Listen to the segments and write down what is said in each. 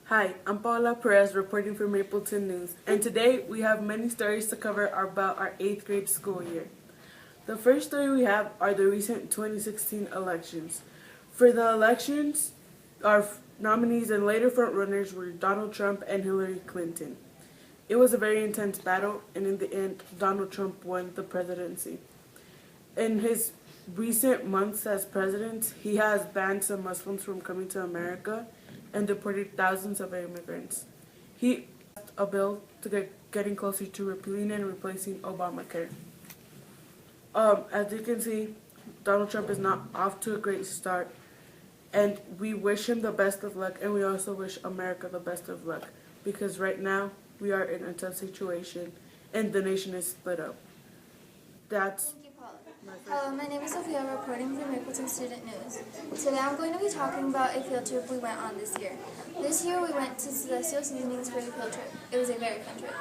Hi, I'm Paola reporting for Mapleton News, and today we have many stories to cover about our 8th grade school year. The first story we have are the recent 2016 elections. For the elections, our nominees and later frontrunners were Donald Trump and Hillary Clinton. It was a very intense battle, and in the end, Donald Trump won the presidency. In his recent months as president, he has banned some Muslims from coming to America and deported thousands of immigrants. He passed a bill to getting closer to repealing and replacing Obamacare. As you can see, Donald Trump is not off to a great start, and we wish him the best of luck, and we also wish America the best of luck, because right now we are in a tough situation, and the nation is split up. That's Thank you, Paula. Hello, my name is Sophia, reporting for Mapleton Student News. Today I'm going to be talking about a field trip we went on this year. This year we went to Celestial Seasonings for a field trip. It was a very fun trip.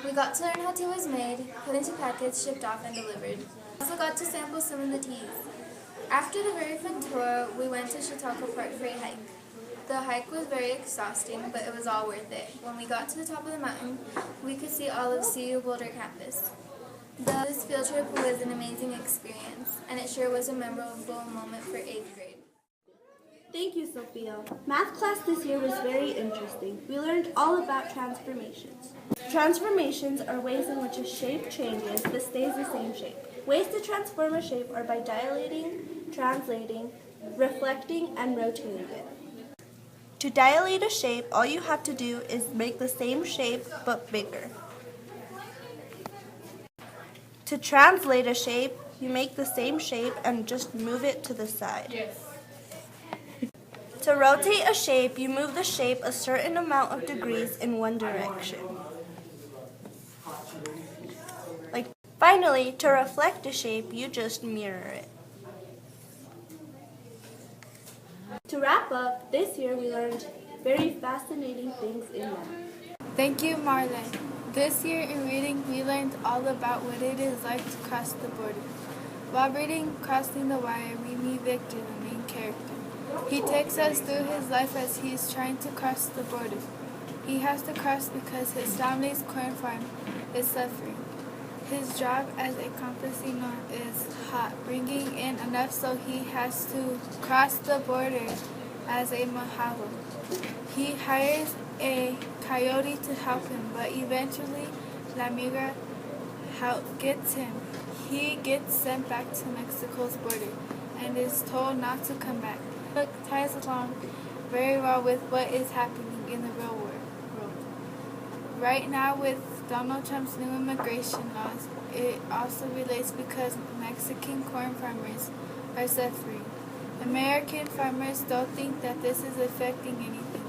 We got to learn how tea was made, put into packets, shipped off, and delivered. We also got to sample some of the teas. After the very fun tour, we went to Chautauqua Park for a hike. The hike was very exhausting, but it was all worth it. When we got to the top of the mountain, we could see all of CU Boulder campus. This field trip was an amazing experience, and it sure was a memorable moment for 8th grade. Thank you, Sophia. Math class this year was very interesting. We learned all about transformations. Transformations are ways in which a shape changes but stays the same shape. Ways to transform a shape are by dilating, translating, reflecting, and rotating it. To dilate a shape, all you have to do is make the same shape but bigger. To translate a shape, you make the same shape and just move it to the side. Yes. To rotate a shape, you move the shape a certain amount of degrees in one direction. Finally, to reflect a shape, you just mirror it. To wrap up, this year we learned very fascinating things in math. Thank you, Marlenee. This year in reading, we learned all about what it is like to cross the border. While reading Crossing the Wire, we meet Victor, the main character. He takes us through his life as he is trying to cross the border. He has to cross because his family's corn farm is suffering. His job as a campesino is hot, bringing in enough so he has to cross the border as a mojado. He hires a coyote to help him, but eventually La Migra gets him. He gets sent back to Mexico's border and is told not to come back. It ties along very well with what is happening in the real world. Right now with Donald Trump's new immigration laws, it also relates because Mexican corn farmers are suffering. American farmers don't think that this is affecting anything.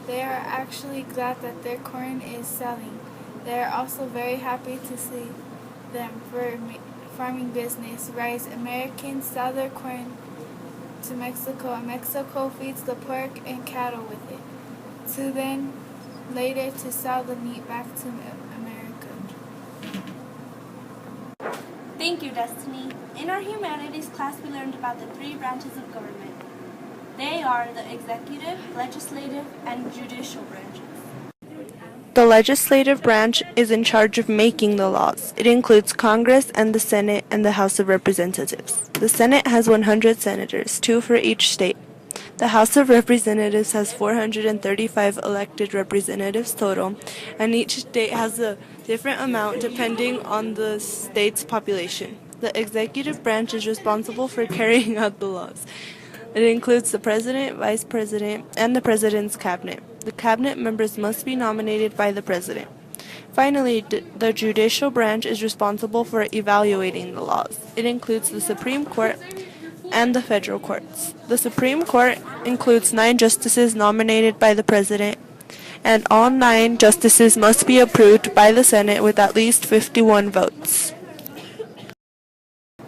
They are actually glad that their corn is selling. They are also very happy to see them farming business rise. Americans sell their corn to Mexico, and Mexico feeds the pork and cattle with it, to then later to sell the meat back to America. Thank you, Destiny. In our humanities class, we learned about the 3 branches of government. They are the executive, legislative, and judicial branches. The legislative branch is in charge of making the laws. It includes Congress and the Senate and the House of Representatives. The Senate has 100 senators, 2 for each state. The House of Representatives has 435 elected representatives total, and each state has a different amount depending on the state's population. The executive branch is responsible for carrying out the laws. It includes the president, vice president, and the president's cabinet. The cabinet members must be nominated by the president. Finally, the judicial branch is responsible for evaluating the laws. It includes the Supreme Court and the federal courts. The Supreme Court includes 9 justices nominated by the president, and all 9 justices must be approved by the Senate with at least 51 votes.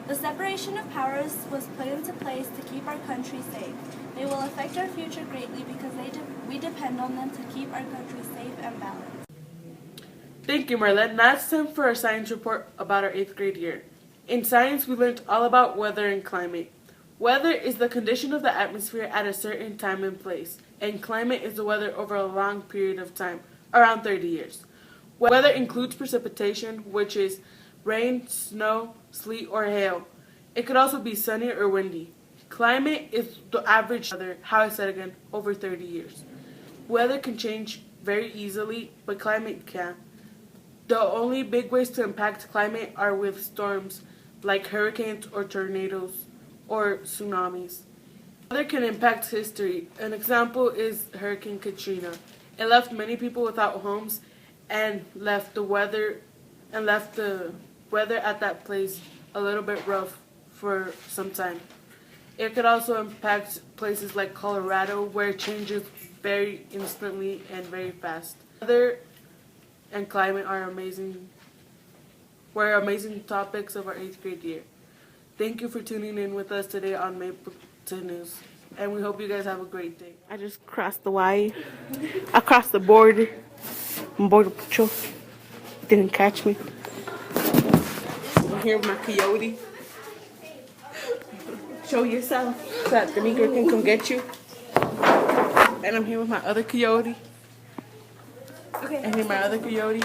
The separation of powers was put into place to keep our country safe. They will affect our future greatly because we depend on them to keep our country safe and balanced. Thank you, Marlenee. Now it's time for our science report about our 8th grade year. In science, we learned all about weather and climate. Weather is the condition of the atmosphere at a certain time and place, and climate is the weather over a long period of time, around 30 years. Weather includes precipitation, which is rain, snow, sleet, or hail. It could also be sunny or windy. Climate is the average weather, how I said again, over 30 years. Weather can change very easily, but climate can't. The only big ways to impact climate are with storms, like hurricanes or tornadoes or tsunamis. Weather can impact history. An example is Hurricane Katrina. It left many people without homes and left the weather at that place a little bit rough for some time. It could also impact places like Colorado, where it changes very instantly and very fast. Weather and climate were amazing topics of our 8th grade year. Thank you for tuning in with us today on Mapleton News, and we hope you guys have a great day. I just crossed the wire. I crossed the border. Border Patrol didn't catch me. I'm here with my coyote. Show yourself so that the Negro can come get you. And I'm here with my other coyote. Okay. And here my other coyote.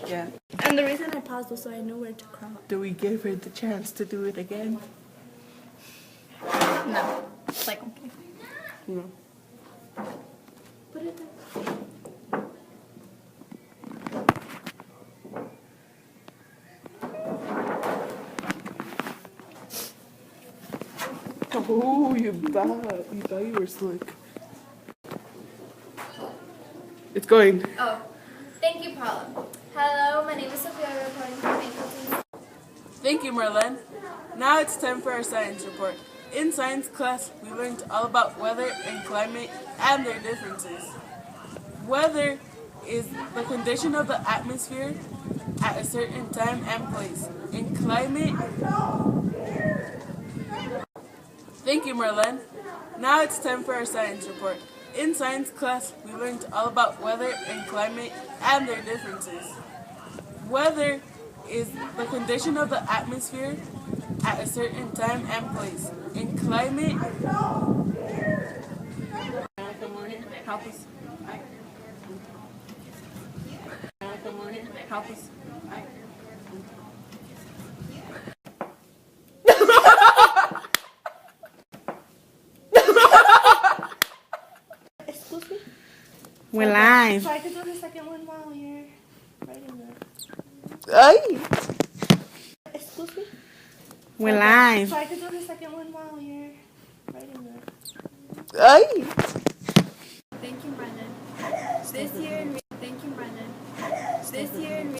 Yeah. And the reason I paused was so I knew where to cross. Do we give her the chance to do it again? No. It's like, okay. No. Put it there. Oh, you thought you were slick. It's going. Oh, thank you, Paola. Hello, my name is Sophia, reporting from Mapleton. Thank you, Marlenee. Now it's time for our science report. In science class, we learned all about weather and climate and their differences. Weather is the condition of the atmosphere at a certain time and place. In climate... Thank you, Marlenee. Now it's time for our science report. In science class, we learned all about weather and climate and their differences. Weather is the condition of the atmosphere at a certain time and place. In climate... Help us. Help us. Excuse me? We're live. So I could do the second one while you're writing it. Ay. Excuse me? We're live. So I could do the second one while you're writing it. Ay. Thank you, Marlenee. This year in